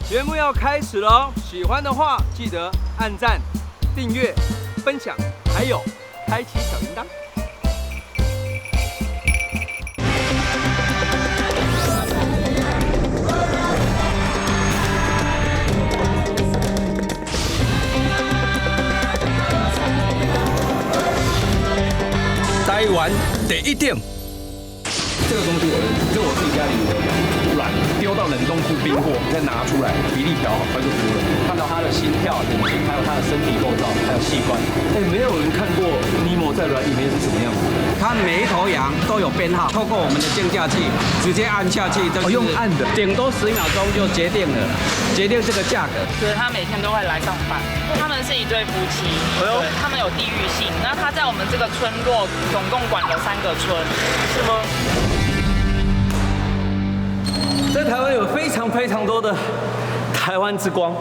节目要开始喽！喜欢的话记得按赞、订阅、分享，还有开启小铃铛。台湾第一点，这个东西我认识，这我自己家里有养，卵丢到冷冻库冰过，你再拿出来，比例调好，它就孵了。看到它的心跳、眼睛，还有它的身体构造，还有器官。没有人看过尼莫在卵里面是什么样子。它每一头羊都有编号，透过我们的竞价器直接按下去，用按的，顶多10秒钟就决定了，决定这个价格。所以他每天都会来上班，他们是一对夫妻，对，他们有地域性。那他在我们这个村落总共管了3个村，是吗？在台湾有非常多的台湾之光，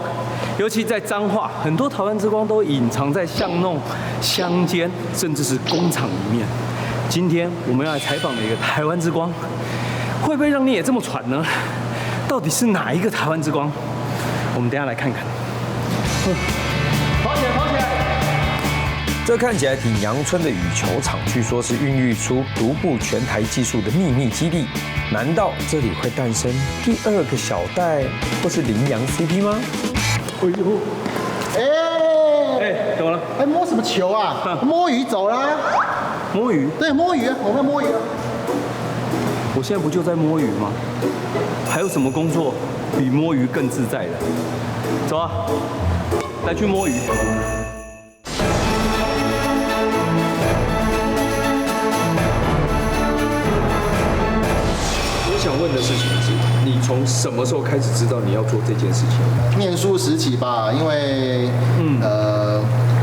尤其在彰化，很多台湾之光都隐藏在巷弄、乡间，甚至是工厂里面。今天我们要来采访的一个台湾之光，会不会让你也这么喘呢？到底是哪一个台湾之光？我们等一下来看看。跑起来，跑起来！这看起来挺阳春的羽球场，据说是孕育出独步全台技术的秘密基地。难道这里会诞生第2个小戴或是羚羊 CP 吗？哎呦，怎么了？摸什么球啊？摸鱼走啦！摸鱼？对，摸鱼啊，我们摸鱼啊。我现在不就在摸鱼吗？还有什么工作比摸鱼更自在的？走啊，来去摸鱼。我想问的事情是，你从什么时候开始知道你要做这件事情？念书时期吧，因为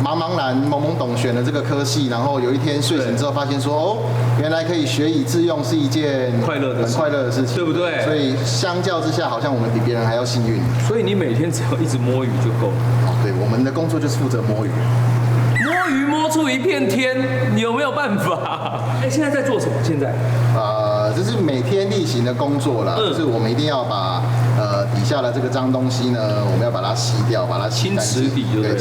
茫茫然懵懵懂选了这个科系，然后有一天睡醒之后发现说，哦，原来可以学以致用是一件很快乐的事情，对不对？所以相较之下，好像我们比别人还要幸运。所以你每天只要一直摸鱼就够了。哦，对，我们的工作就是负责摸鱼。摸鱼摸出一片天，你有没有办法？现在在做什么？现在？这是每天例行的工作啦，就是我们一定要把底下的这个脏东西呢，我们要把它吸掉，把它清池底，对，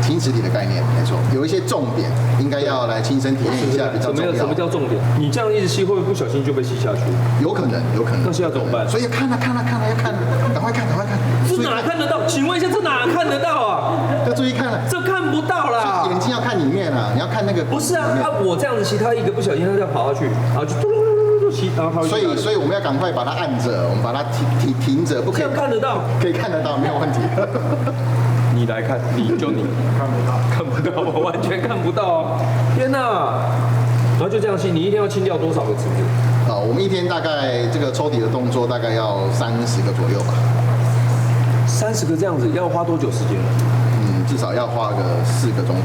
清池底的概念，没错。有一些重点应该要来亲身体验一下，比较重要。什么叫重点？你这样一直吸，会不会不小心就被吸下去？有可能。那现在怎么办？所以要看，赶快看。这哪看得到？请问一下，这哪看得到啊？要注意看了，这看不到啦。眼睛要看里面啊，你要看那个。不是啊，我这样子吸，他一个不小心他就要跑下去，然后就嘟。所以我们要赶快把它按着，我们把它停着，不可以。这样看得到？可以看得到，没有问题。你来看，你看不到，我完全看不到啊！天哪！然后就这样吸，你一天要清掉多少个池子？我们一天大概这个抽底的动作大概要30个左右吧。30个这样子要花多久时间？至少要花个4个钟头。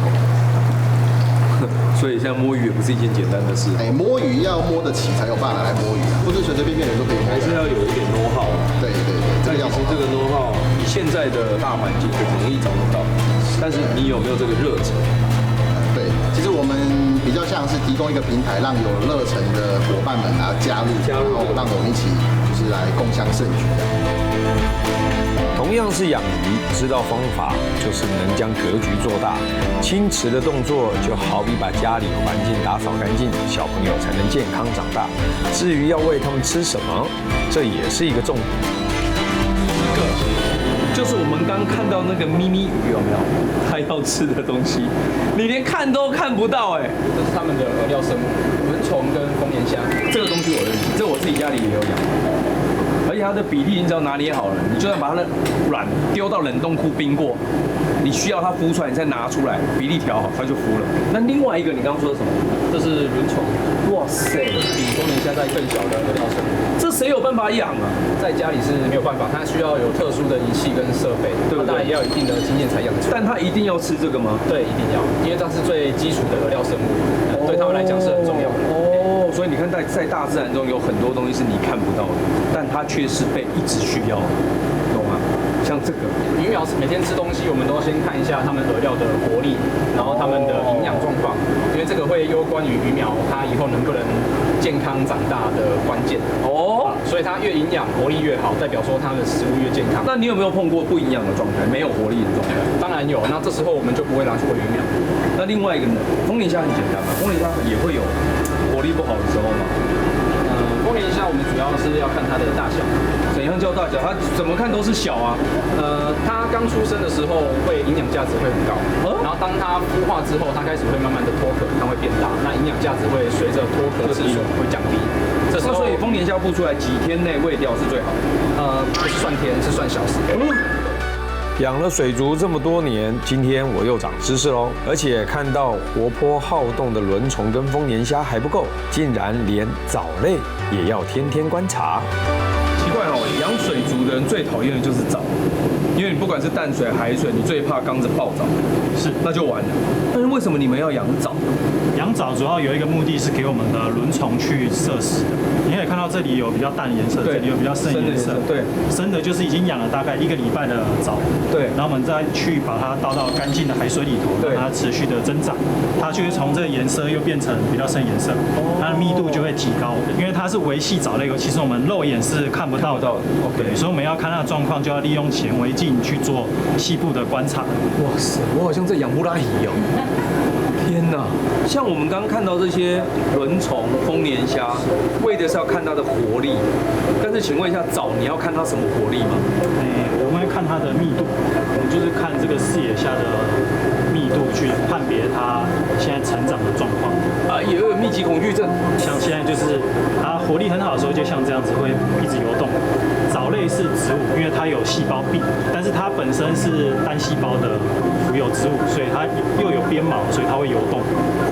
所以像摸鱼也不是一件简单的事。摸鱼要摸得起才有办法来摸鱼，不是随随便便人都可以摸。还是要有一点 know how。对，但其实这个 know how，你现在的大环境很容易找得到，但是你有没有这个热忱？对，其实我们比较像是提供一个平台，让有热忱的伙伴们来加入，然后让我们一起就是来共襄盛举。同样是养鱼，知道方法就是能将格局做大。清池的动作就好比把家里环境打扫干净，小朋友才能健康长大。至于要喂他们吃什么，这也是一个重点。就是我们刚看到那个咪咪鱼有没有？它要吃的东西，你连看都看不到哎。这是他们的饵料生物，蚊虫跟丰年虾。这个东西我认识，这我自己家里也有养。而且它的比例你只要拿捏好了，你就算把它的卵丢到冷冻库冰过，你需要它孵出来，你再拿出来，比例调好，它就孵了。那另外一个你刚刚说的什么？这是轮虫。哇塞，比丰年虾在更小的饵料生物。这谁有办法养啊？在家里是没有办法，它需要有特殊的仪器跟设备，对，当然也要有一定的经验才养出。但它一定要吃这个吗？对，一定要，因为它是最基础的饵料生物，对他们来讲是很重要的。所以你看在大自然中有很多东西是你看不到的，但它却是被一直需要的，懂吗？像这个鱼苗每天吃东西，我们都先看一下它们饵料的活力，然后它们的营养状况，因为这个会攸关于鱼苗它以后能不能健康长大的关键。所以它越营养活力越好，代表说它的食物越健康。那你有没有碰过不营养的状态，没有活力的状态？当然有，那这时候我们就不会拿去喂鱼苗。那另外一个呢？丰年虾很简单嘛，丰年虾也会有活力不好的时候嘛。丰年虾我们主要是要看它的大小，怎样叫大小？它怎么看都是小啊。它刚出生的时候会营养价值会很高，然后当它孵化之后，它开始会慢慢的脱壳，它会变大，那营养价值会随着脱壳次数会降低。这时候所以丰年虾孵出来几天内喂掉是最好的。不是算天，是算小时。养了水族这么多年，今天我又长知识喽！而且看到活泼好动的轮虫跟丰年虾还不够，竟然连藻类也要天天观察。奇怪哦，养水族的人最讨厌的就是藻，因为你不管是淡水、海水，你最怕缸子爆藻，是，那就完了。但是为什么你们要养藻？养藻主要有一个目的是给我们的轮虫去摄食的。你可以看到这里有比较淡的颜色，这里有比较深的颜色。对，深的就是已经养了大概1个礼拜的藻。对，然后我们再去把它倒到干净的海水里头，让它持续的增长，它就会从这个颜色又变成比较深颜色，它的密度就会提高，因为它是维系藻类，其实我们肉眼是看不到的。OK， 所以我们要看它的状况，就要利用显微镜去做细部的观察。哇塞，我好像在养布拉鱼哦！天哪，像我们刚刚看到这些轮虫、丰年虾，为的是要看它的活力。但是请问一下，藻你要看它什么活力吗？我们会看它的密度，我们就是看这个视野下的密度去判别它现在成长的状况。也有密集恐惧症，像现在就是它活力很好的时候，就像这样子会一直游动。藻类是植物，因为它有细胞壁，但是它本身是单细胞的浮游植物，所以它又有鞭毛，所以它会游动。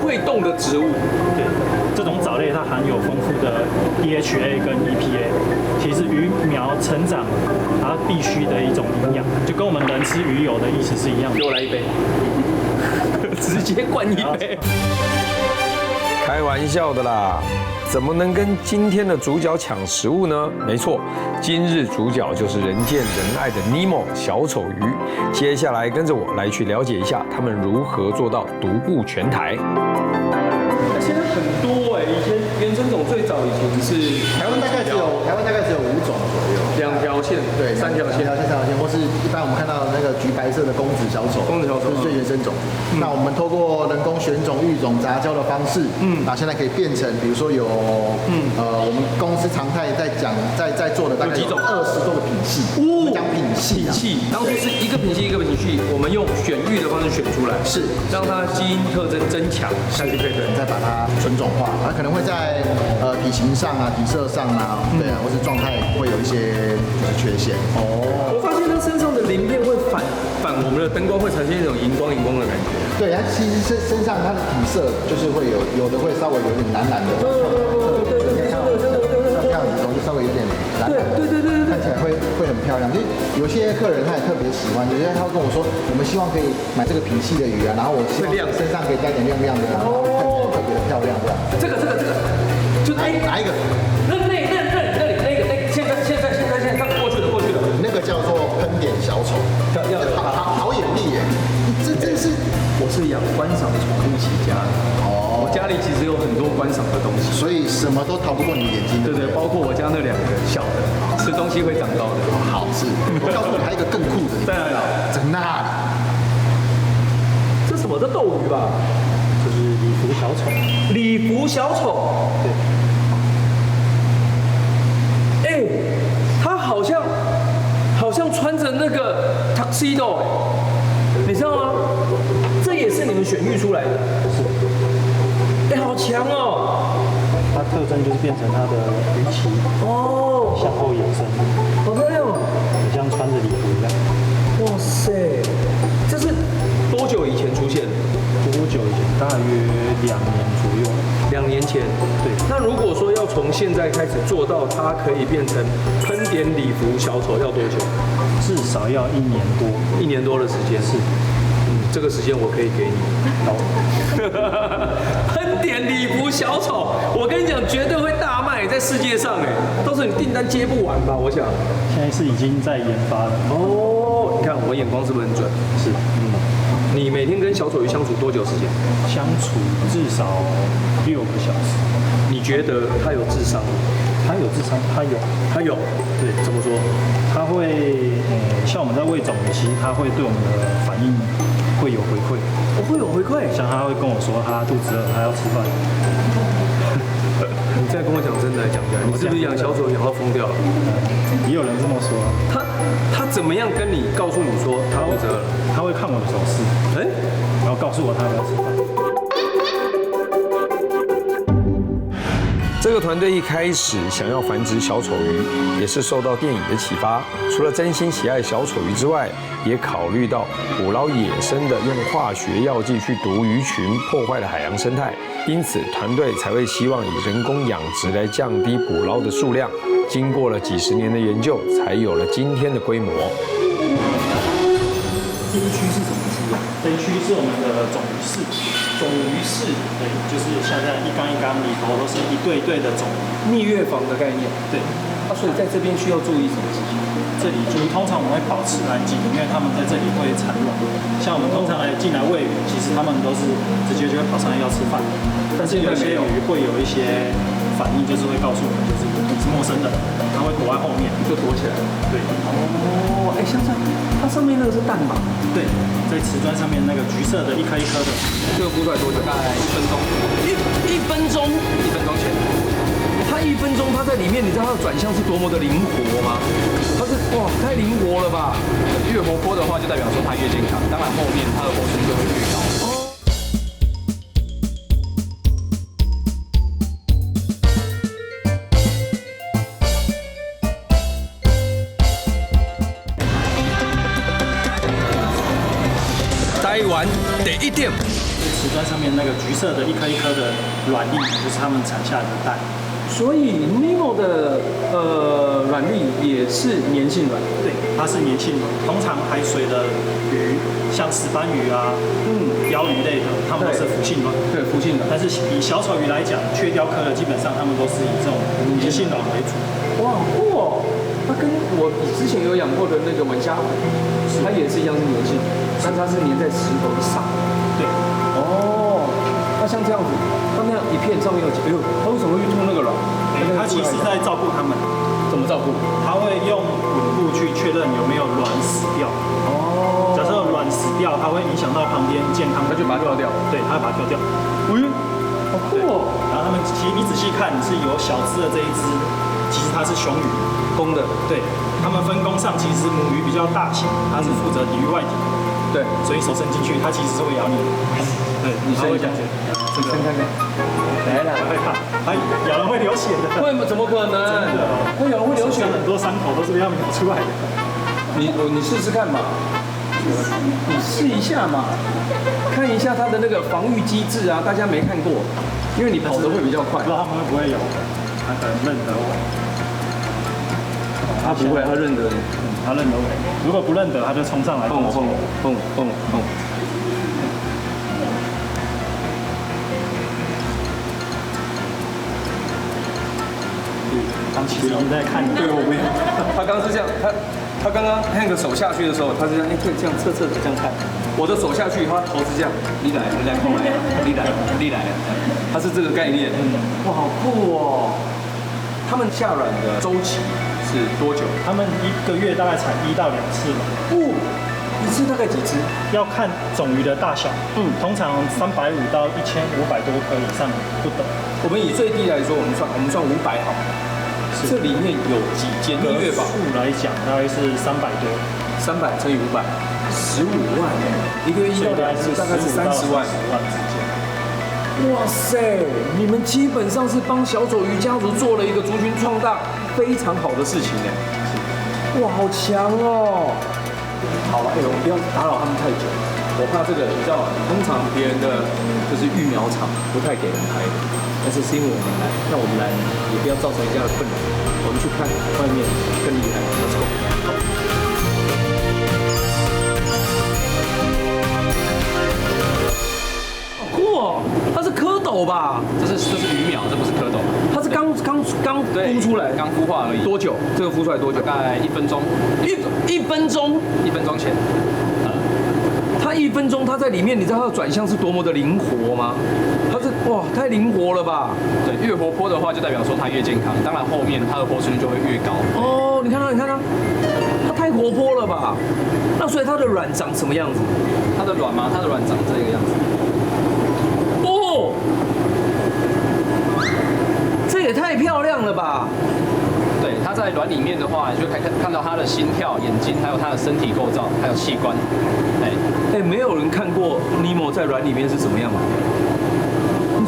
会动的植物，对，这种藻类它含有丰富的 DHA 跟 EPA， 其实鱼苗成长它必须的一种营养，就跟我们人吃鱼油的意思是一样的。给我来一杯，直接灌一杯。开玩笑的啦，怎么能跟今天的主角抢食物呢？没错，今日主角就是人见人爱的尼莫小丑鱼。接下来跟着我来去了解一下他们如何做到独步全台。现在很多以前原生种最早以前是台湾大概只有5种左右，2条线，对，3条线，或是一般我们看到那个橘白色的公子小丑，这是最原生种。那我们透过人工选种、育种、杂交的方式，那现在可以变成，比如说有，我们公司常态在做的大概有20多个品系，我们讲品系，当初是一个品系一个品系，我们用选育的方式选出来，是让它基因特征增强，下去配对，再把它纯种化，它可能会在体型上啊、体色上啊，对啊，或是状态会有一些就是缺陷。我发现它身上的鳞片会反我们的灯光，会产生一种荧光的感觉。对，它其实身上它的体色就是会有的会稍微有点蓝蓝的，这样子就稍微有点蓝蓝的，对，看起来会很漂亮。就是有些客人他也特别喜欢，有些他会跟我说，我们希望可以买这个品系的鱼啊，然后我希望身上可以加点亮亮的，然后看起来特别的漂亮这样。这个，就哪一个？那里，现在过去了，那个叫做喷点小丑，好眼力耶！这是我是养观赏宠物起家的。我家里其实有很多观赏的东西，所以什么都逃不过你眼睛。对，包括我家那2个小的，吃东西会长高的。好是，我告诉你还有一个更酷的，在哪里？在那里。这什么？这斗鱼吧？就是礼服小丑。礼服小丑。对。他好像穿着那个 tuxedo， 你知道吗？这也是你们选育出来的。是。好强哦！它特征就是变成它的鱼鳍向后延伸，好漂亮哦，很像穿着礼服一样。哇塞，这是多久以前出现的？多久以前？大约2年左右。2年前。对。那如果说要从现在开始做到它可以变成喷点礼服小丑，要多久？至少要1年多。1年多的时间。是。这个时间我可以给你。好。喷点礼服小丑，我跟你讲，绝对会大卖，在世界上到时候你订单接不完吧？我想。现在是已经在研发了。你看我眼光是不是很准？是。你每天跟小小丑鱼相处多久时间？相处至少6个小时。你觉得它有智商吗？它有智商，它有，对，怎么说？它会，像我们在喂种鱼，其实它会对我们的反应会有回馈。会有回馈。像它会跟我说，它肚子饿，它要吃饭。你再跟我讲真的来讲讲，你是不是养小丑养到疯掉了？也有人这么说。他怎么样跟你告诉你说他肚子饿了？他会看我的手势，然后告诉我他要不要吃饭。这个团队一开始想要繁殖小丑鱼，也是受到电影的启发。除了真心喜爱小丑鱼之外，也考虑到捕捞野生的用化学药剂去毒鱼群，破坏了海洋生态。因此，团队才会希望以人工养殖来降低捕捞的数量。经过了几十年的研究，才有了今天的规模。这一区是什么区啊？这一区是我们的种鱼室。种鱼室，对，就是像这样一缸一缸里头都是一对一对的种蜜月房的概念。对。所以在这边需要注意什么事情？这里就是通常我们会保持安静，因为他们在这里会产卵。像我们通常进来喂鱼，其实他们都是直接就会跑上来要吃饭。但是有些鱼会有一些反应，就是会告诉我们，就是你是陌生的，它会躲在后面，就躲起来。对。像这样，它上面那个是蛋吧？对，在瓷砖上面那个橘色的一颗一颗的，这个孵出来多久？大概1分钟。1分钟？1分钟前。它1分钟，它在里面，你知道它的转向是多么的灵活吗？它是哇，太灵活了吧！越活泼的话，就代表说它越健康，当然后面它的活性就会越高。台湾第一点，瓷砖上面那个橘色的一颗一颗的卵粒，就是它们产下的蛋。所以 Nemo 的卵粒也是粘性卵，对，它是粘性卵。通常海水的鱼，像石斑鱼啊、鲷鱼类的，它们都是浮性卵。对，浮性卵。但是以小丑鱼来讲，雀鲷科的基本上它们都是以这种粘性卵为主。哇，好酷哦！它跟我之前有养过的那个吻虾，它也是一样是粘性，但它是粘在石头上。对。哦，那像这样子，它那样一片上面有几，它为什么会吐那个卵？它其实在照顾它们。怎么照顾？它会用吻部去确认有没有卵死掉。哦。假设卵死掉，它会影响到旁边健康，它就把它挑掉。对，它会把它挑掉。好酷哦！然后它们其实你仔细看，是有小只的这一只，其实它是雄鱼。公的，对，它们分工上其实母鱼比较大型，它是负责抵御外敌，对，所以手伸进去，它其实是会咬你的，对，你伸一下，这个伸看看，来，会怕，它咬人会流血的，会吗？怎么可能？会咬人会流血，很多伤口都是被它们咬出来的。你试试看嘛，你试一下嘛，看一下它的那个防御机制啊，大家没看过，因为你跑得会比较快，不知道它们会不会咬，它可能认得我。他不会，他认得你，他认得我。如果不认得，他就冲上来碰我。他其实已经在看你。对，我没有。他刚刚是这样，他刚刚那个手下去的时候，他是这样，这样侧侧的这样看。我的手下去，他头是这样，你来，你来，他是这个概念。哇，好酷哦！他们下卵的周期是多久？他们1个月大概产1到2次吧。一次大概几只？要看种鱼的大小。通常350到1500多颗以上不等。我们以最低来说，我们算500好。这里面有几间1月吧？数来讲大概是300多，300乘以500，15万，1个月1到2次，大概是30万之间。哇塞，你们基本上是帮小丑鱼家族做了一个族群壮大非常好的事情呢。哇，好强哦！好了，我们不要打扰他们太久，我怕这个你知道，通常别人的就是育苗场不太给人拍的，但是是因为我们来，那我们来也不要造成人家的困扰，我们去看外面更厉害，Let's go。酷哦，它是蝌蚪吧？这是鱼苗，这不是蝌蚪。它是刚孵出来，刚孵化而已。多久？这个孵出来多久？大概1分钟。1分钟？1分钟前。它1分钟它在里面，你知道它的转向是多么的灵活吗？它是哇，太灵活了吧？对，越活泼的话就代表说它越健康，当然后面它的活存率就会越高。哦，你看它，它太活泼了吧？那所以它的卵长什么样子？它的卵吗？它的卵长这个样子。哦，这也太漂亮了吧！对，它在卵里面的话，你就可以看到它的心跳、眼睛，还有它的身体构造，还有器官。没有人看过尼莫在卵里面是什么样的。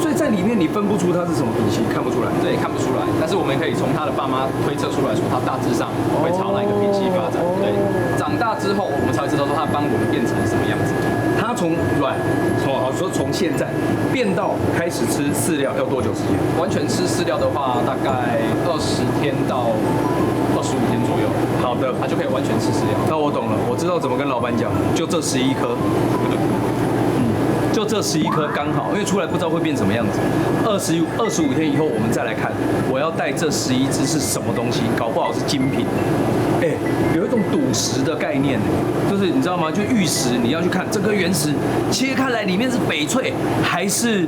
所以在里面你分不出它是什么品系，看不出来。对，看不出来。但是我们可以从它的爸妈推测出来说，它大致上会朝哪一个品系发展。对，长大之后我们才会知道说它的斑纹变成什么样子。它从卵，从现在变到开始吃饲料要多久时间？完全吃饲料的话，大概20天到25天左右。好的，它就可以完全吃饲料。那我懂了，我知道怎么跟老板讲，就这11颗。就这11颗刚好，因为出来不知道会变什么样子。25天以后我们再来看，我要带这11只是什么东西，搞不好是精品。有一种赌石的概念，就是你知道吗？就玉石，你要去看这颗原石切开来里面是翡翠还是。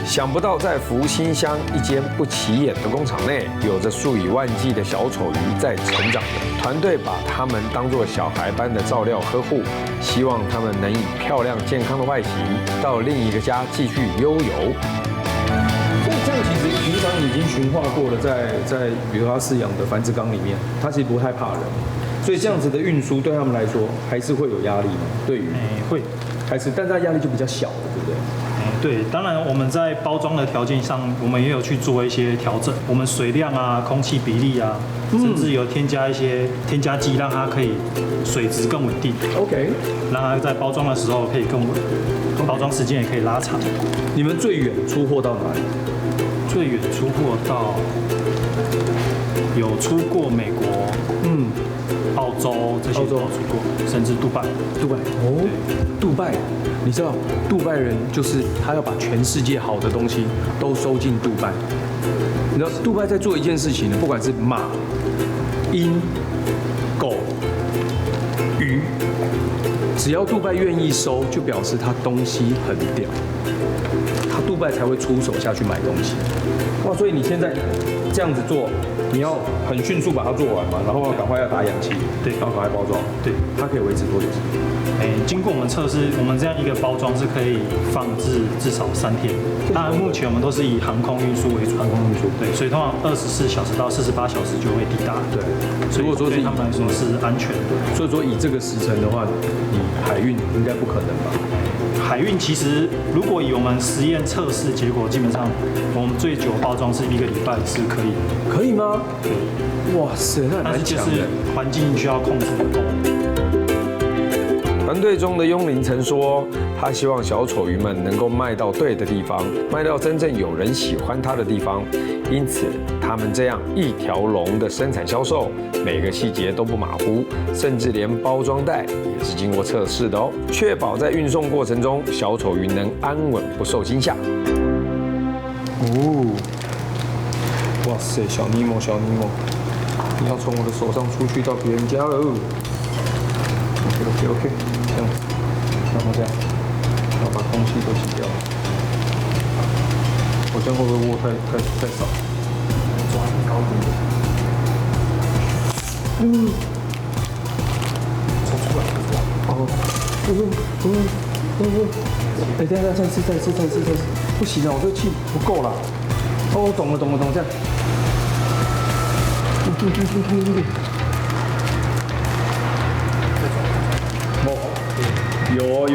想不到在福兴乡一间不起眼的工厂内，有着数以万计的小丑鱼在成长。团队把它们当作小孩般的照料呵护，希望它们能以漂亮健康的外形到另一个家继续悠游。所以这样其实平常已经驯化过了，在比如他饲养的繁殖缸里面，它其实不太怕人。所以这样子的运输对他们来说还是会有压力吗？对于会，还是，但是它压力就比较小了，对不对？对，当然我们在包装的条件上，我们也有去做一些调整。我们水量啊、空气比例啊，甚至有添加一些添加剂，让它可以水质更稳定。OK， 让它在包装的时候可以更稳，包装时间也可以拉长。你们最远出货到哪里？最远出货到有出过美国、澳洲这些都出过，甚至杜拜。哦，杜拜。你知道，杜拜人就是他要把全世界好的东西都收进杜拜。你知道，杜拜在做一件事情呢，不管是马、鹰、狗、鱼，只要杜拜愿意收，就表示他东西很屌，他杜拜才会出手下去买东西。哇，所以你现在这样子做，你要很迅速把它做完嘛，然后赶快要打氧气，对，然后赶快包装，对，它可以维持多久时间？经过我们测试，我们这样一个包装是可以放置至少3天。当然，目前我们都是以航空运输为主。航空运输，对，所以通常24小时到48小时就会抵达。对，所以说对他们来说是安全的。所以说以这个时程的话，你海运应该不可能吧？海运其实如果以我们实验测试结果，基本上我们最久包装是1个礼拜是可以的。可以吗？对。哇塞，那蛮强的。但是就是环境需要控制的够。团队中的雍林曾说，他希望小丑鱼们能够卖到对的地方，卖到真正有人喜欢它的地方。因此，他们这样一条龙的生产销售，每个细节都不马虎，甚至连包装袋也是经过测试的哦，确保在运送过程中，小丑鱼能安稳不受惊吓。哦，哇塞，小尼莫，你要从我的手上出去到别人家了。OK， 这样，然后这样，然后把空气都洗掉。我这样会不会握太少？抓高一点。抽出来。哦。哎，等一下，再次，不行了，我这个气不够了。哦，懂了，这样。有，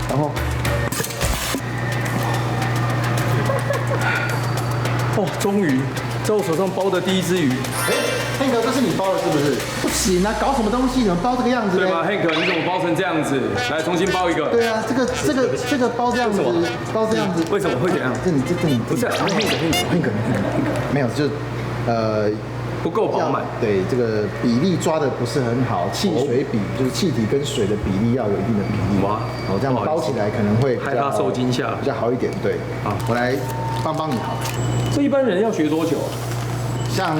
然后，哦，终于，在我手上包的第一只鱼。Hank， 这是你包的，是不是？不行啊，搞什么东西？怎么包这个样子呢？对吧 ，Hank， 你怎么包成这样子？来，重新包一个。对啊，这个包这样子，包这样子，为什么会这样？这你不是 Hank， 没有，就不够饱满。对，这个比例抓的不是很好，气水比就是气体跟水的比例要有一定的比例。哇，然后这样包起来可能会害怕受惊吓，比较好一点。对，啊，我来帮你好了。这一般人要学多久啊？像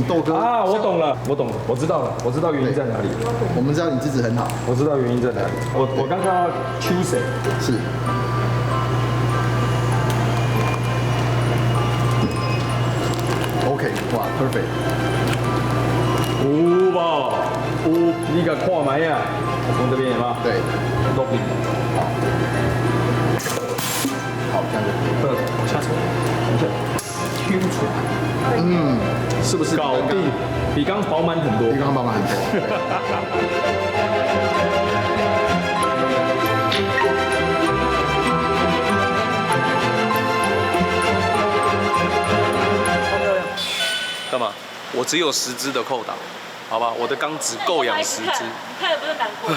豆哥啊，我懂了，我知道了，我知道原因在哪里。我们知道你资质很好，我知道原因在哪里。我刚刚秋水是。OK， 哇 ，perfect。有吧？有，你个看麦呀？我从这边有吗？对，落地。好，这样就往下抽，往下揪出来。嗯，是不是搞定？比刚饱满很多。比刚饱满很多。干嘛？我只有10支的扣打，好吧？我的缸只够养10支。看了不是难过？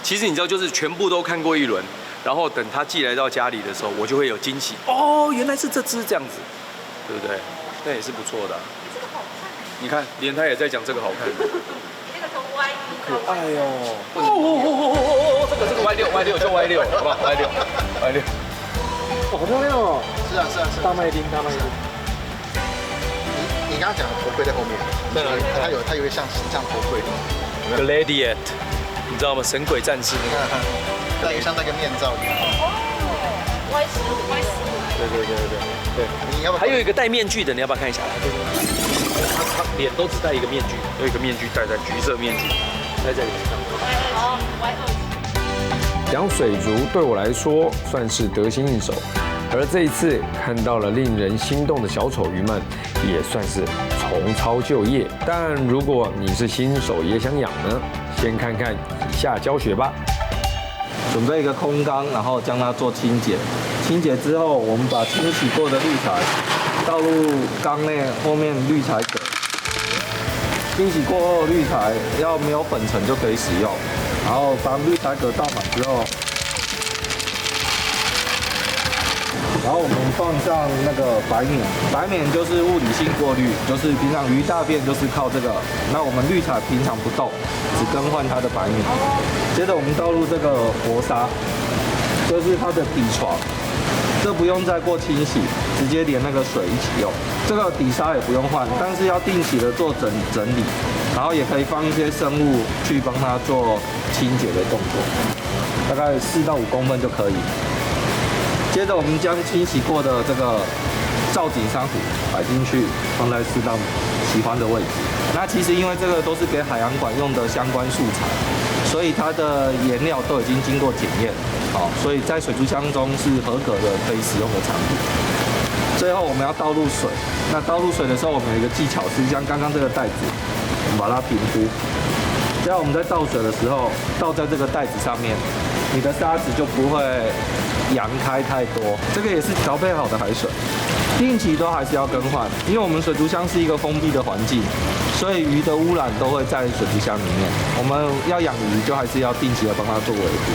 其实你知道，就是全部都看过一轮，然后等他寄来到家里的时候，我就会有惊喜。哦，原来是这支这样子，对不对？那也是不错的、啊。这个好看。你看，连他也在讲这个好看。那个从 Y 可爱哦。哦，这个 Y6 就 Y6，好不好 ？Y6。好漂亮哦。是啊。大麦丁。你刚刚讲的头盔在后面，对，它有一个像头盔 Gladiator， 你知道吗？神鬼战士那个，像那个面罩一样。Y15。对。你要不要？还有一个戴面具的，你要不要看一下？他脸都只戴一个面具，有一个面具戴在橘色面具，戴在脸上。好，Y2。养水族对我来说算是得心应手，而这一次看到了令人心动的小丑鱼们，也算是重操旧业。但如果你是新手也想养呢，先看看以下教学吧。准备一个空缸，然后将它做清洁。清洁之后，我们把清洗过的滤材倒入缸内后面滤材格。清洗过后，滤材要没有粉尘就可以使用。然后当滤材格倒满之后，然后我们放上那个白冕，白冕就是物理性过滤，就是平常鱼大便就是靠这个。那我们滤材平常不动，只更换它的白冕。接着我们倒入这个活沙，这是它的底床，这不用再过清洗，直接连那个水一起用。这个底沙也不用换，但是要定期的做整理，然后也可以放一些生物去帮它做清洁的动作，大概4到5公分就可以。接着我们将清洗过的这个造景珊瑚摆进去，放在适当喜欢的位置。那其实因为这个都是给海洋馆用的相关素材，所以它的颜料都已经经过检验，好，所以在水族箱中是合格的可以使用的产品。最后我们要倒入水，那倒入水的时候，我们有一个技巧是像刚刚这个袋子，我们把它平铺，这样我们在倒水的时候倒在这个袋子上面，你的沙子就不会扬开太多。这个也是调配好的海水，定期都还是要更换，因为我们水族箱是一个封闭的环境，所以鱼的污染都会在水族箱里面。我们要养鱼，就还是要定期的帮它做维护。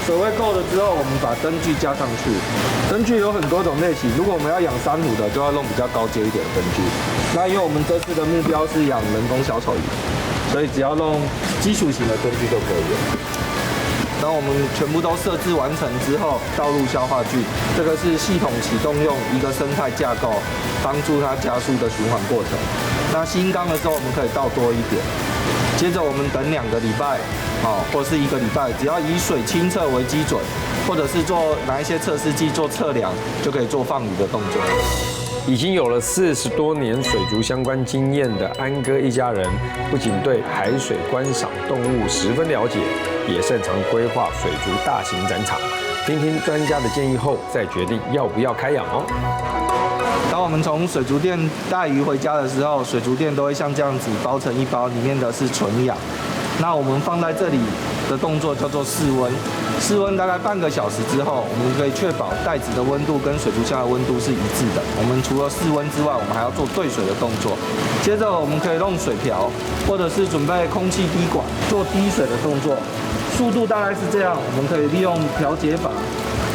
水位够了之后，我们把灯具加上去。灯具有很多种类型，如果我们要养珊瑚的，就要用比较高阶一点的灯具。那因为我们这次的目标是养人工小丑鱼，所以只要用基础型的灯具就可以了。当我们全部都设置完成之后，倒入消化菌，这个是系统启动用一个生态架构，帮助它加速的循环过程。那新缸的时候，我们可以倒多一点。接着我们等2个礼拜，或是1个礼拜，只要以水清澈为基准，或者是做拿一些测试剂做测量，就可以做放鱼的动作。已经有了40多年水族相关经验的安哥一家人，不仅对海水观赏动物十分了解，也擅长规划水族大型展场。听听专家的建议后，再决定要不要开养哦。当我们从水族店带鱼回家的时候，水族店都会像这样子包成一包，里面的是纯氧。那我们放在这里的动作叫做室温，室温大概半个小时之后，我们可以确保袋子的温度跟水族箱的温度是一致的。我们除了室温之外，我们还要做兑水的动作。接着我们可以用水瓢，或者是准备空气滴管做滴水的动作，速度大概是这样。我们可以利用调节法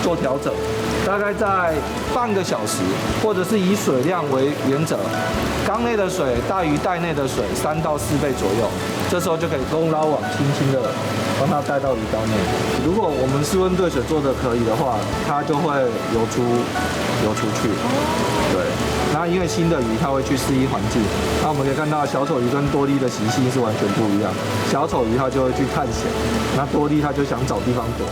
做调整。大概在半个小时，或者是以水量为原则，缸内的水大于袋内的水3到4倍左右，这时候就可以用捞网轻轻的帮它带到鱼缸内。如果我们室温兑水做的可以的话，它就会游出去。对。然后因为新的鱼它会去适应环境，那我们可以看到小丑鱼跟多利的习性是完全不一样。小丑鱼它就会去探险，那多利它就想找地方躲。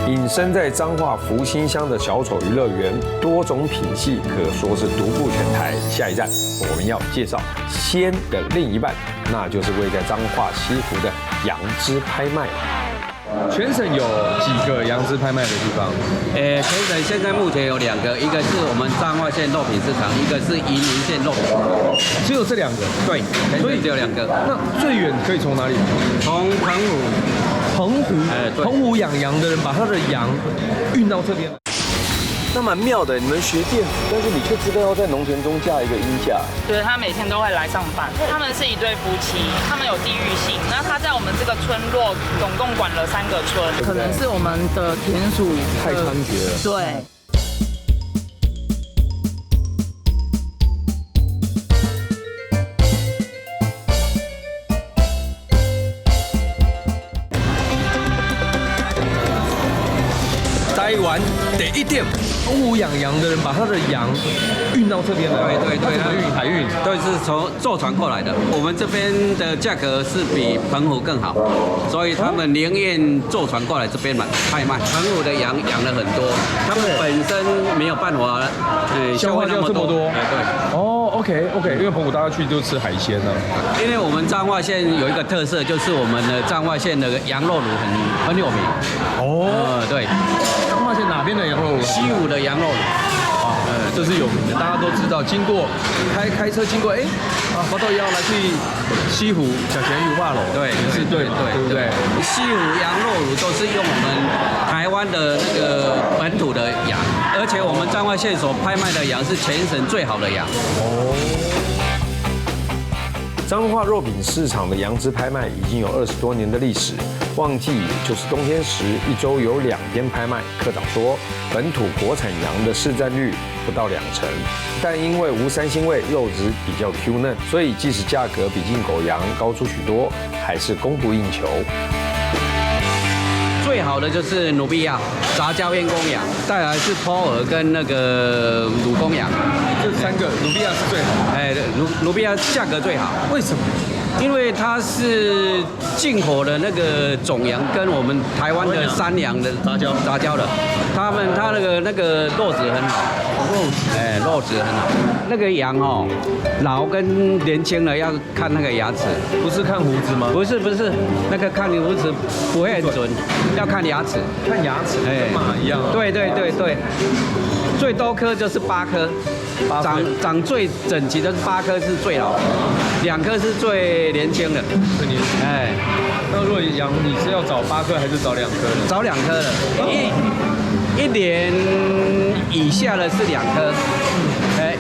隐身在彰化福兴乡的小丑鱼乐园，多种品系可说是独步全台。下一站我们要介绍鲜的另一半，那就是位在彰化西湖的杨枝拍卖。全省有几个杨枝拍卖的地方？全省现在目前有2个，一个是我们彰化县肉品市场，一个是宜宁县肉品市场。只有这2个？对，所以只有2个。那最远可以从哪里？从澎湖。澎湖养羊的人把他的羊运到这边来，那蛮妙的。你们学电子，但是你却知道要在农田中架一个鹰架。对，他每天都会来上班。他们是一对夫妻，他们有地域性。那他在我们这个村落总共管了3个村，可能是我们的田鼠太猖獗了。对。摘完第1点，澎湖养羊的人把他的羊运到这边来。对，海运，对，是从坐船过来的。我们这边的价格是比澎湖更好，所以他们宁愿坐船过来这边拍卖。澎湖的羊养了很多，他们本身没有办法消化掉这么多。对。哦 ，OK， 因为澎湖大家去就吃海鲜呢。因为我们彰化县有一个特色，就是我们的彰化县的羊肉卤很有名。哦，对。彰化县哪边的羊肉卤？西湖的羊肉卤。这是有名的，大家都知道。经过开车经过，跑到要来去西湖小咸鱼化楼，对，是对不对？西湖羊肉卤都是用我们台湾的那个本土的羊，而且我们彰化县所拍卖的羊是全省最好的羊。彰化肉品市场的杨枝拍卖已经有20多年的历史，旺季也就是冬天时，1周有2天拍卖。科长说，本土国产羊的市占率不到2成，但因为无膻腥味，肉质比较 Q 嫩，所以即使价格比进口羊高出许多，还是供不应求。最好的就是努比亚杂交viên公羊，再来是波尔跟那个鲁公羊，这3个努比亚是最好。努比亚价格最好，为什么？因为它是进口的那个种羊，跟我们台湾的山羊的杂交的，它那个肉质很好，肉质很好。那个羊老跟年轻的要看那个牙齿，不是看胡子吗？不是，那个看胡子不会很准，要看牙齿。看牙齿，跟马一样。对，最多颗就是8颗。长最整齐的8颗是最老的，2颗是最年轻的。最年轻。那如果羊你是要找8颗还是找2颗呢？找2颗的，一年以下的是2颗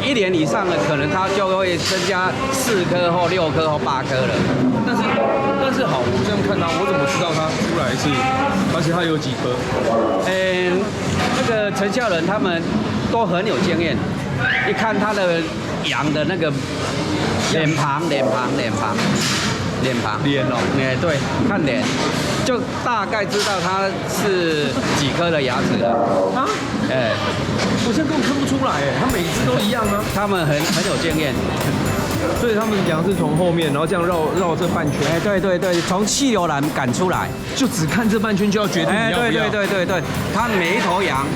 ，1年以上的可能它就会增加4颗或6颗或8颗了。但是好，我这样看它，我怎么知道它出来是，而且它有几颗？那个陈孝仁他们都很有经验。一看他的羊的那个脸庞，对，看脸就大概知道他是几颗的牙齿了。我现在根本看不出来，他每只都一样啊。他们很有经验，所以他们羊是从后面，然后这样绕这半圈。对，从气流栏赶出来，就只看这半圈就要决定你要不要。对，他每一头羊。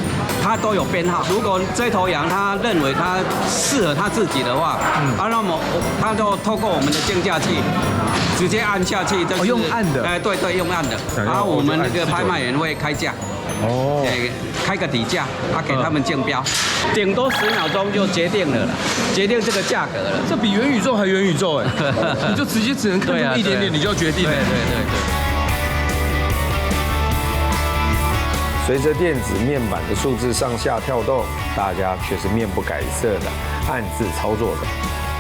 它都有编号，如果这头羊他认为它适合他自己的话，那么他就透过我们的竞价器直接按下去，就是用按的，对，用按的，然后我们那个拍卖员会开价，开个底价，给他们竞标，顶多10秒钟就决定了啦，决定这个价格了。这比元宇宙还元宇宙你就直接只能看出一点点，你就要决定。对。随着电子面板的数字上下跳动，大家却是面不改色的暗自操作的。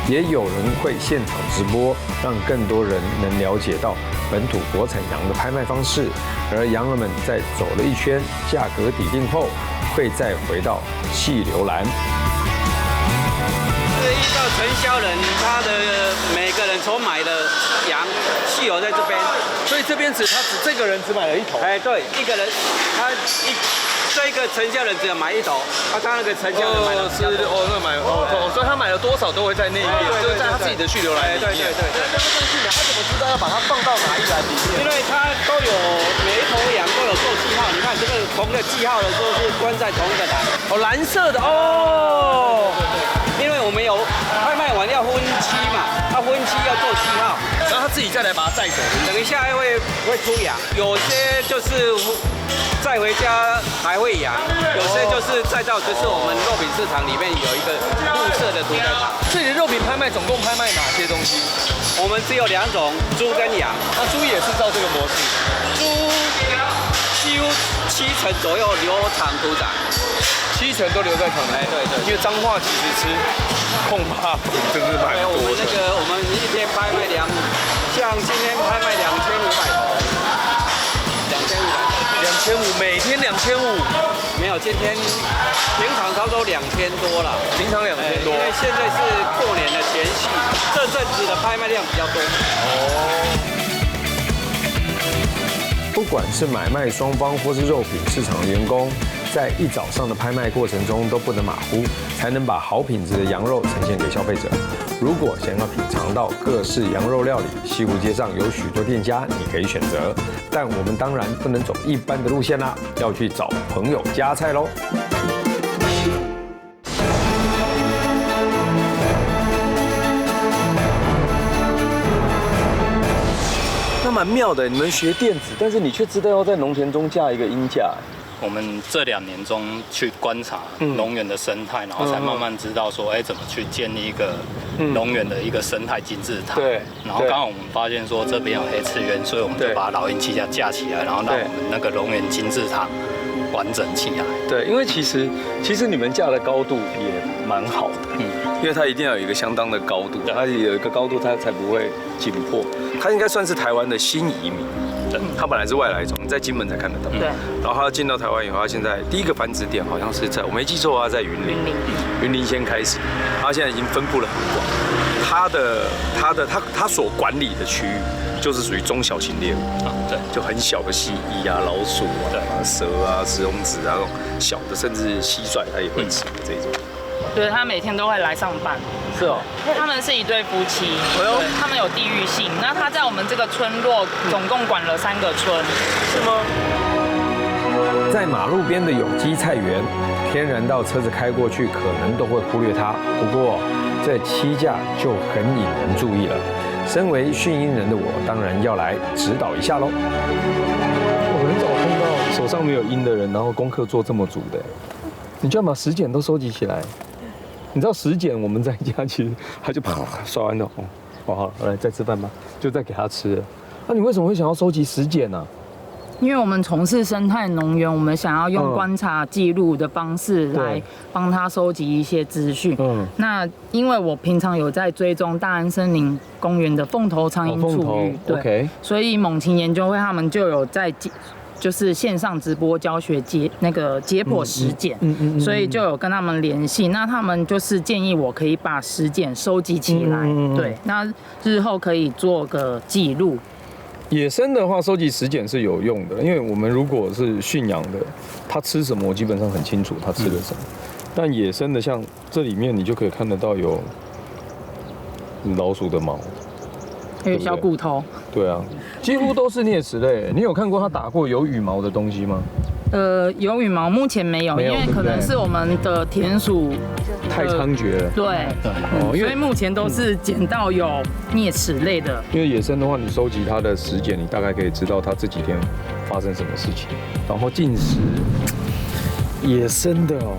也有人会现场直播，让更多人能了解到本土国产羊的拍卖方式。而羊儿们在走了一圈，价格底定后，会再回到气流栏。依照陈销人他的每个人所买的羊，汽油在这边，所以这边他这个人只买了1头。对，一个人他这个成交人只有买1头，他那个成交人买了所以他买了多少都会在那一边，就是在他自己的蓄留栏里面。对。那这个顺序呢，他怎么知道要把它放到哪一栏里面？因为它都有每一头羊都有做记号，你看这个同个记号的时候是关在同一个栏。蓝色的哦。因为我们有拍卖完要分期嘛，分期要做记号，然后他自己再来把它载走。等一下会出羊，有些就是载回家还会养，有些就是载到就是我们肉品市场里面有一个物色的屠宰场。这里的肉品拍卖总共拍卖哪些东西？我们只有2种，猪跟羊。那猪也是照这个模式，猪几乎70%左右留场屠宰。70%都留在场内。对，因为彰化其实吃控怕真是蛮多的。我们一天拍卖像今天拍卖2500头，2500，每天2500。没有，今天平常差不多2000多了。平常2000多。因为现在是过年的前夕，这阵子的拍卖量比较多。不管是买卖双方或是肉品市场的员工，在一早上的拍卖过程中都不能马虎，才能把好品质的羊肉呈现给消费者。如果想要品尝到各式羊肉料理，西湖街上有许多店家你可以选择，但我们当然不能走一般的路线啦，要去找朋友夹菜喽。那蛮妙的，你们学电子，但是你却知道要在农田中架一个鹰架。我们这2年中去观察农园的生态，然后才慢慢知道说，怎么去建立一个农园的一个生态金字塔。对。然后刚好我们发现说这边有黑翅鸢，所以我们就把老鹰气架架起来，然后让我们那个农园金字塔完整起来。对，因为其实你们架的高度也蛮好的，因为它一定要有一个相当的高度，它有一个高度它才不会紧迫。它应该算是台湾的新移民。他本来是外来种，在金门才看得到。对。然后他进到台湾以后，他现在第一个繁殖点好像是在我没记错，他在云林先开始，他现在已经分布了很广。他所管理的区域就是属于中小型猎物啊，对，就很小的蜥蜴啊、老鼠啊、蛇啊、石龙子啊，那种小的，甚至蟋蟀他也会吃这种。对，他每天都会来上班。是哦，他们是一对夫妻，对，他们有地域性。那他在我们这个村落总共管了3个村，是吗？在马路边的有机菜园，天然到车子开过去可能都会忽略它。不过这栖架就很引人注意了。身为驯鹰人的我，当然要来指导一下喽。我很少看到手上没有鹰的人，然后功课做这么足的。你居然把食碱都收集起来。你知道食碱我们在家其实他就啪刷完了，好，来再吃饭吧，就再给他吃了。那你为什么会想要收集食碱呢？因为我们从事生态农园，我们想要用观察记录的方式来帮他收集一些资讯。那因为我平常有在追踪大安森林公园的凤头苍蝇处遇，对，所以猛禽研究会他们就有在就是线上直播教学解剖食碱，所以就有跟他们联系。那他们就是建议我可以把食碱收集起来，对，那日后可以做个记录。野生的话，收集食碱是有用的，因为我们如果是驯养的，它吃什么我基本上很清楚它吃了什么。但野生的像这里面你就可以看得到有老鼠的毛，还有小骨头。对啊，几乎都是啮齿类。你有看过它打过有羽毛的东西吗？有羽毛目前没有，因为可能是我们的田鼠太猖獗了。对，所以目前都是捡到有啮齿类的。因为野生的话，你收集它的食碱，你大概可以知道它这几天发生什么事情。然后进食，野生的哦，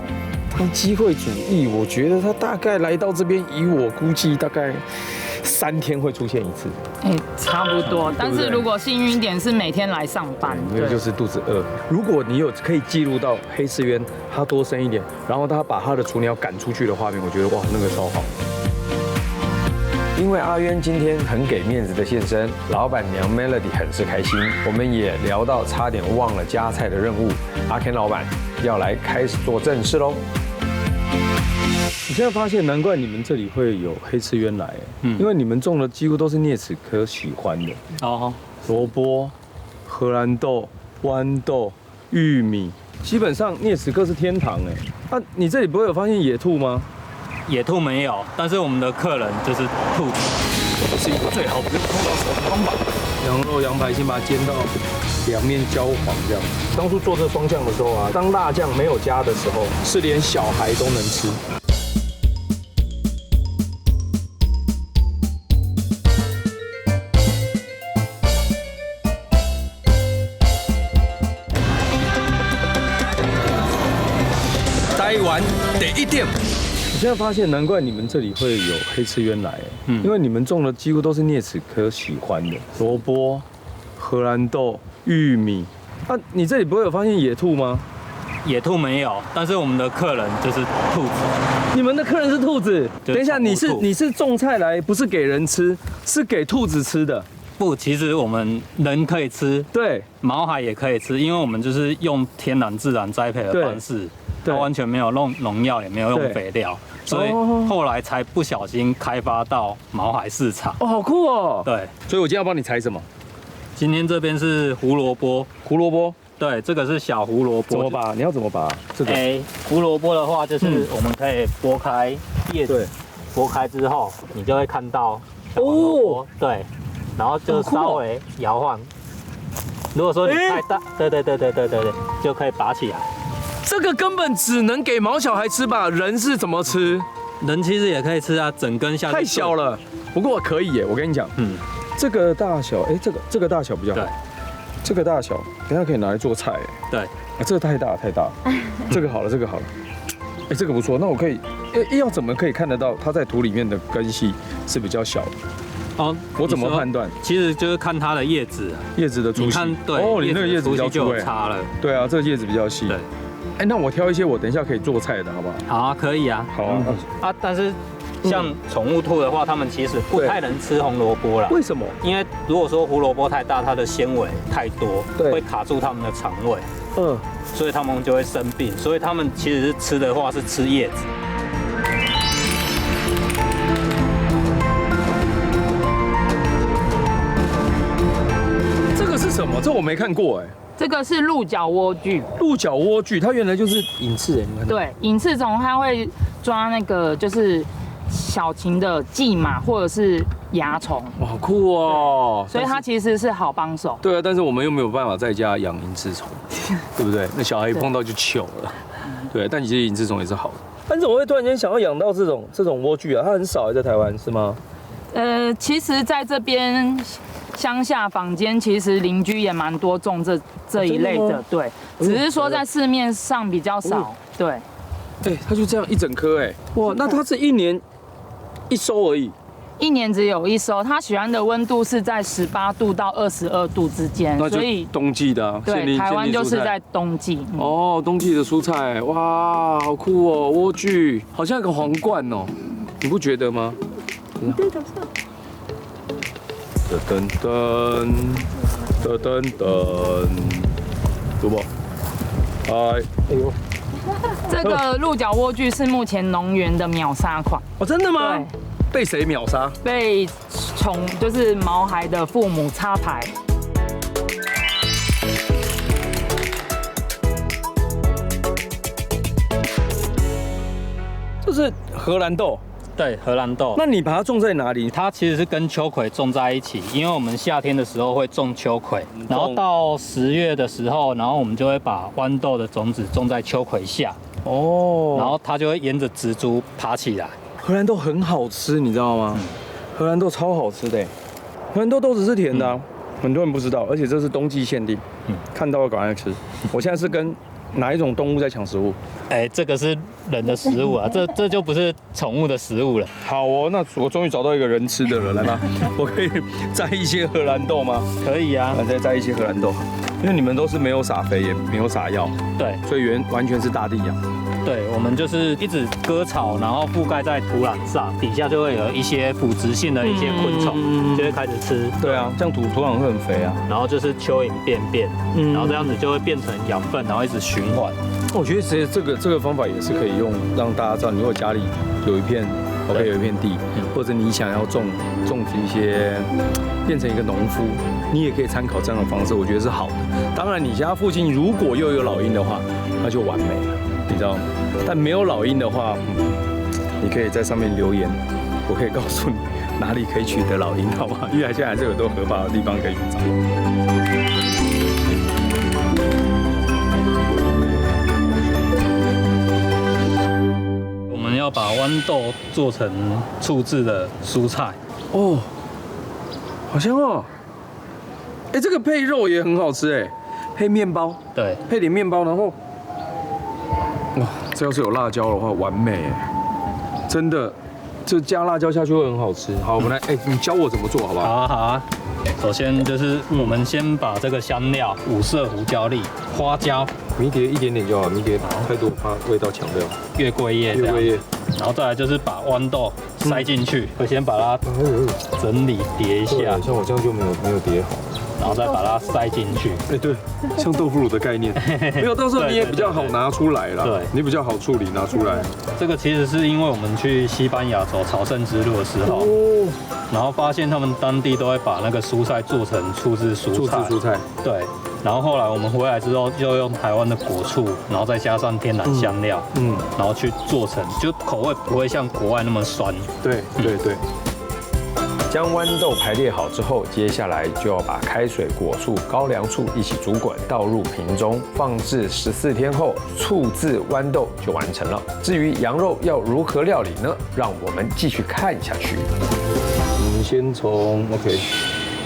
它机会主义，我觉得它大概来到这边，以我估计大概3天会出现一次。差不多。但是如果幸运一点是每天来上班，对，就是肚子饿。如果你有可以记录到黑翅鸢它多生一点，然后它把它的雏鸟赶出去的画面，我觉得哇，那个超好。因为阿渊今天很给面子的现身，老板娘 Melody 很是开心。我们也聊到差点忘了夹菜的任务，阿 Ken 老板要来开始做正事喽。你现在发现，难怪你们这里会有黑翅鸢来，因为你们种的几乎都是啮齿科喜欢的萝卜、荷兰豆、豌豆、玉米、基本上聂史克是天堂哎。你这里不会有发现野兔吗？野兔没有，但是我们的客人就是兔子，这是一个最好不用碰到手的方法。羊肉、羊排先把它煎到两面焦黄这样。当初做这双酱的时候啊，当辣酱没有加的时候，是连小孩都能吃。台湾第一点。我现在发现，难怪你们这里会有黑翅鸢来，因为你们种的几乎都是啮齿科喜欢的萝卜、荷兰豆、玉米。你这里不会有发现野兔吗？野兔没有，但是我们的客人就是兔子。你们的客人是兔子？等一下，你是种菜来，不是给人吃，是给兔子吃的。不，其实我们人可以吃，对，毛孩也可以吃，因为我们就是用天然自然栽培的方式。它完全没有用农药，也没有用肥料，所以后来才不小心开发到毛孩市场。哦，好酷哦！对，所以我今天要帮你采什么？今天这边是胡萝卜。胡萝卜？对，这个是小胡萝卜。怎么拔？你要怎么拔？这个？胡萝卜的话，就是我们可以剥开叶子，剥开之后，你就会看到小胡萝卜。对，然后就稍微摇晃。如果说你太大，对，就可以拔起来。这个根本只能给毛小孩吃吧？人是怎么吃？人其实也可以吃啊，整根下去。太小了，不过可以耶，我跟你讲，这个大小，这个大小比较好。对，这个大小，等下可以拿来做菜。对，这个太大。这个好了。这个不错，那我可以，要怎么可以看得到它在土里面的根系是比较小的？哦，我怎么判断？其实就是看它的叶子的粗细。你看，对，哦，你那个叶子比较粗，差了。对啊，这个叶子比较细。对。那我挑一些我等一下可以做菜的，好不好？好啊，可以啊。好啊。但是像宠物兔的话，它们其实不太能吃红萝卜啦。为什么？因为如果说胡萝卜太大，它的纤维太多，会卡住它们的肠胃。所以它们就会生病。所以它们其实吃的话是吃叶子。这个是什么？这我没看过哎。这个是鹿角莴苣。鹿角莴苣，它原来就是隐翅你看。对，隐翅虫它会抓那个就是小型的蓟马或者是蚜虫。哇，好酷哦！所以它其实是好帮手。对啊，但是我们又没有办法在家养隐翅虫，对不对？那小孩一碰到就糗了。对，但其实隐翅虫也是好的。但是我会突然间想要养到这种莴苣啊，它很少在台湾是吗？其实在这边。乡下坊间其实邻居也蛮多种这一类的，对，只是说在市面上比较少，对。它就这样一整颗哇，那它是一年一收而已。一年只有一收，它喜欢的温度是在18度到22度之间，所以冬季的啊。对，台湾就是在冬季。哦，冬季的蔬菜，哇，好酷哦，莴苣，好像一个皇冠哦，你不觉得吗？对的。噔，主播，哎呦，这个鹿角莴苣是目前农园的秒杀款。哦，真的吗？对。被谁秒杀？被就是毛孩的父母插牌。这是荷兰豆。对，荷兰豆。那你把它种在哪里？它其实是跟秋葵种在一起，因为我们夏天的时候会种秋葵，然后到10月的时候，然后我们就会把豌豆的种子种在秋葵下。哦。然后它就会沿着植株爬起来。荷兰豆很好吃，你知道吗？荷兰豆超好吃的。荷兰豆豆子是甜的，很多人不知道，而且这是冬季限定。看到了赶快吃。我现在是跟哪一种动物在抢食物？这个是人的食物啊，这就不是宠物的食物了。好哦，那我终于找到一个人吃的了，来吧，我可以摘一些荷兰豆吗？可以啊，再摘一些荷兰豆，因为你们都是没有撒肥也没有撒药，对，所以完全是大地养。对，我们就是一直割草，然后覆盖在土壤上，底下就会有一些腐殖性的一些昆虫，就会开始吃。对啊，这样土壤会很肥啊。然后就是蚯蚓便，然后这样子就会变成养分，然后一直循环。我觉得其实这个方法也是可以用，让大家知道，你如果家里有一片，OK， 有一片地，或者你想要种植一些，变成一个农夫，你也可以参考这样的方式，我觉得是好的。当然，你家附近如果又有老鹰的话，那就完美了，你知道吗？但没有老鹰的话，你可以在上面留言，我可以告诉你哪里可以取得老鹰，好吗？因为现在还是有很多合法的地方可以去找。要把豌豆做成醋制的蔬菜哦，好香哦！哎，这个配肉也很好吃哎，配面包，对，配点面包，然后，哇，这要是有辣椒的话，完美哎，真的，这加辣椒下去会很好吃。好，我们来，哎，你教我怎么做好不好？好啊，好啊。首先就是我们先把这个香料、五色胡椒粒、花椒、迷迭一点点就好，迷迭太多怕味道强掉。月桂叶，月桂叶，然后再来就是把豌豆塞进去，会先把它整理叠一下，像我这样就没有叠好，然后再把它塞进去。哎，对，像豆腐乳的概念，没有，到时候你也比较好拿出来啦，对，你比较好处理拿出来。这个其实是因为我们去西班牙走朝圣之路的时候，然后发现他们当地都会把那个蔬菜做成醋制蔬菜，对。然后后来我们回来之后，就用台湾的果醋，然后再加上天然香料，然后去做成，就口味不会像国外那么酸。对。将豌豆排列好之后，接下来就要把开水、果醋、高粱醋一起煮滚，倒入瓶中，放置14天后，醋制豌豆就完成了。至于羊肉要如何料理呢？让我们继续看下去。我们先从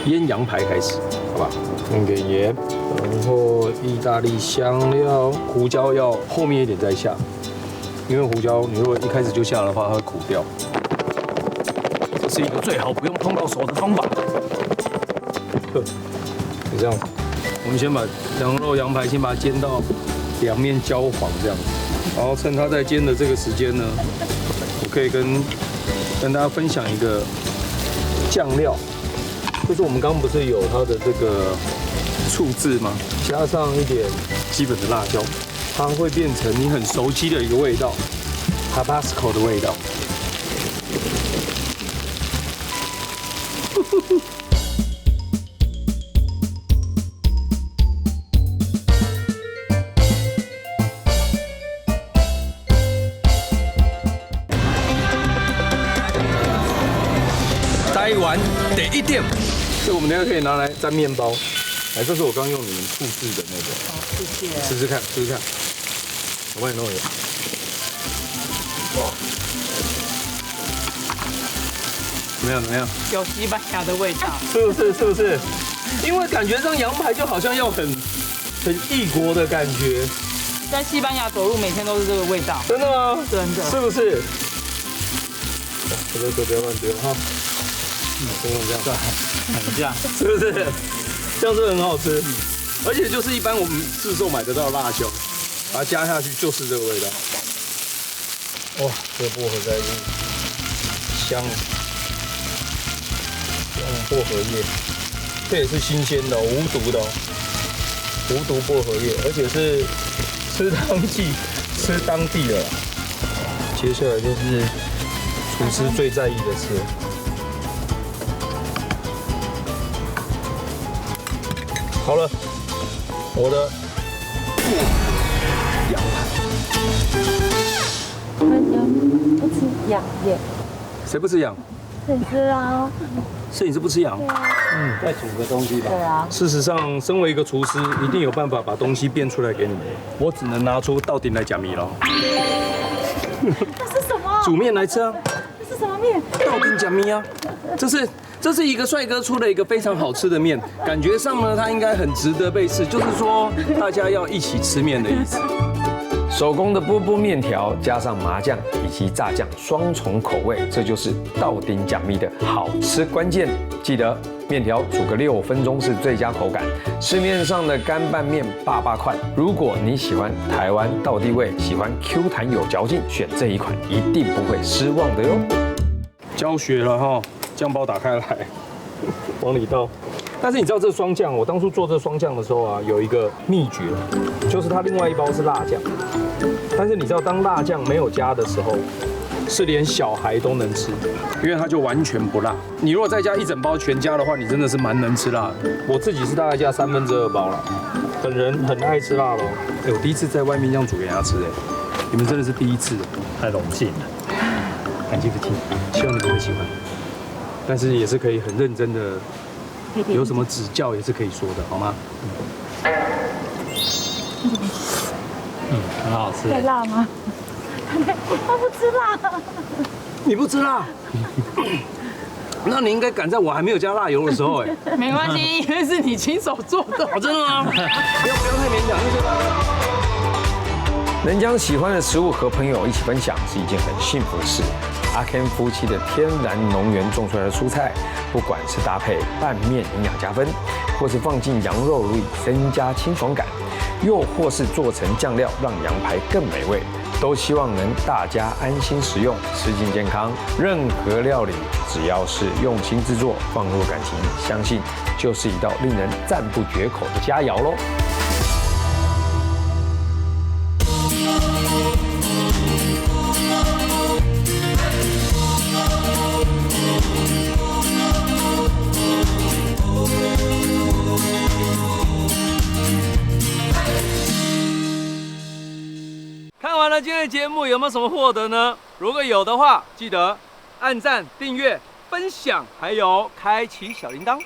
腌羊排开始，好吧？用点盐，然后意大利香料、胡椒要后面一点再下，因为胡椒你如果一开始就下的话，它会苦掉。这是一个最好不用碰到手的方法。就这样，我们先把羊排先把它煎到两面焦黄这样子，然后趁它在煎的这个时间呢，我可以跟大家分享一个酱料。就是我们刚刚不是有它的这个醋渍吗？加上一点基本的辣椒，它会变成你很熟悉的一个味道 ，Tabasco 的味道。待完得一点。这我们等下可以拿来沾面包。来，这是我刚用你们醋制的那个。好，谢谢。试试看。我帮你弄一个。哇，怎么样？有西班牙的味道。是不是？因为感觉上羊排就好像要很异国的感觉。在西班牙走路每天都是这个味道。真的吗？真的。是不是？这个不要乱丢哈。先用这样，很像，是不是？这样是很好吃，而且就是一般我们市售买得到的辣椒，把它加下去就是这个味道。哇，这个薄荷在香，薄荷叶，这也是新鲜的哦，无毒的哦，无毒薄荷叶，而且是吃当地的啦。接下来就是厨师最在意的事。好了，我的羊排。不吃羊耶？谁不吃羊？你吃啊？摄影师不吃羊。再煮个东西吧。对啊。事实上，身为一个厨师，一定有办法把东西变出来给你们。我只能拿出到底来假米了。这是什么？煮面来吃啊。这是什么面？到底假米啊，这是一个帅哥出的一个非常好吃的面，感觉上呢，它应该很值得被试，就是说大家要一起吃面的意思。手工的波波面条加上麻酱以及炸酱双重口味，这就是道丁假蜜的好吃关键。记得面条煮个6分钟是最佳口感。市面上的干拌面8块，如果你喜欢台湾道地味，喜欢 Q 弹有嚼劲，选这一款一定不会失望的哟。教学了哈。酱包打开来，往里倒。但是你知道这双酱，我当初做这双酱的时候啊，有一个秘诀，就是它另外一包是辣酱。但是你知道，当辣酱没有加的时候，是连小孩都能吃，因为它就完全不辣。你如果再加一整包全家的话，你真的是蛮能吃辣的。我自己是大概加2/3包了，本人很爱吃辣咯。我第一次在外面这样煮给人家吃，你们真的是第一次，太荣幸了，感激不尽，希望你们会喜欢。但是也是可以很认真的，有什么指教也是可以说的，好吗？很好吃。太辣吗？他不吃辣。你不吃辣？那你应该赶在我还没有加辣油的时候，没关系，因为是你亲手做的。真的吗？不要太勉强，谢谢大家。能将喜欢的食物和朋友一起分享是一件很幸福的事。阿 Ken 夫妻的天然农园种出来的蔬菜，不管是搭配拌面营养加分，或是放进羊肉炉里增加清爽感，又或是做成酱料让羊排更美味，都希望能大家安心食用，吃进健康。任何料理只要是用心制作，放入感情，相信就是一道令人赞不绝口的佳肴喽。看完了今天的节目，有没有什么获得呢？如果有的话，记得按赞、订阅、分享，还有开启小铃铛。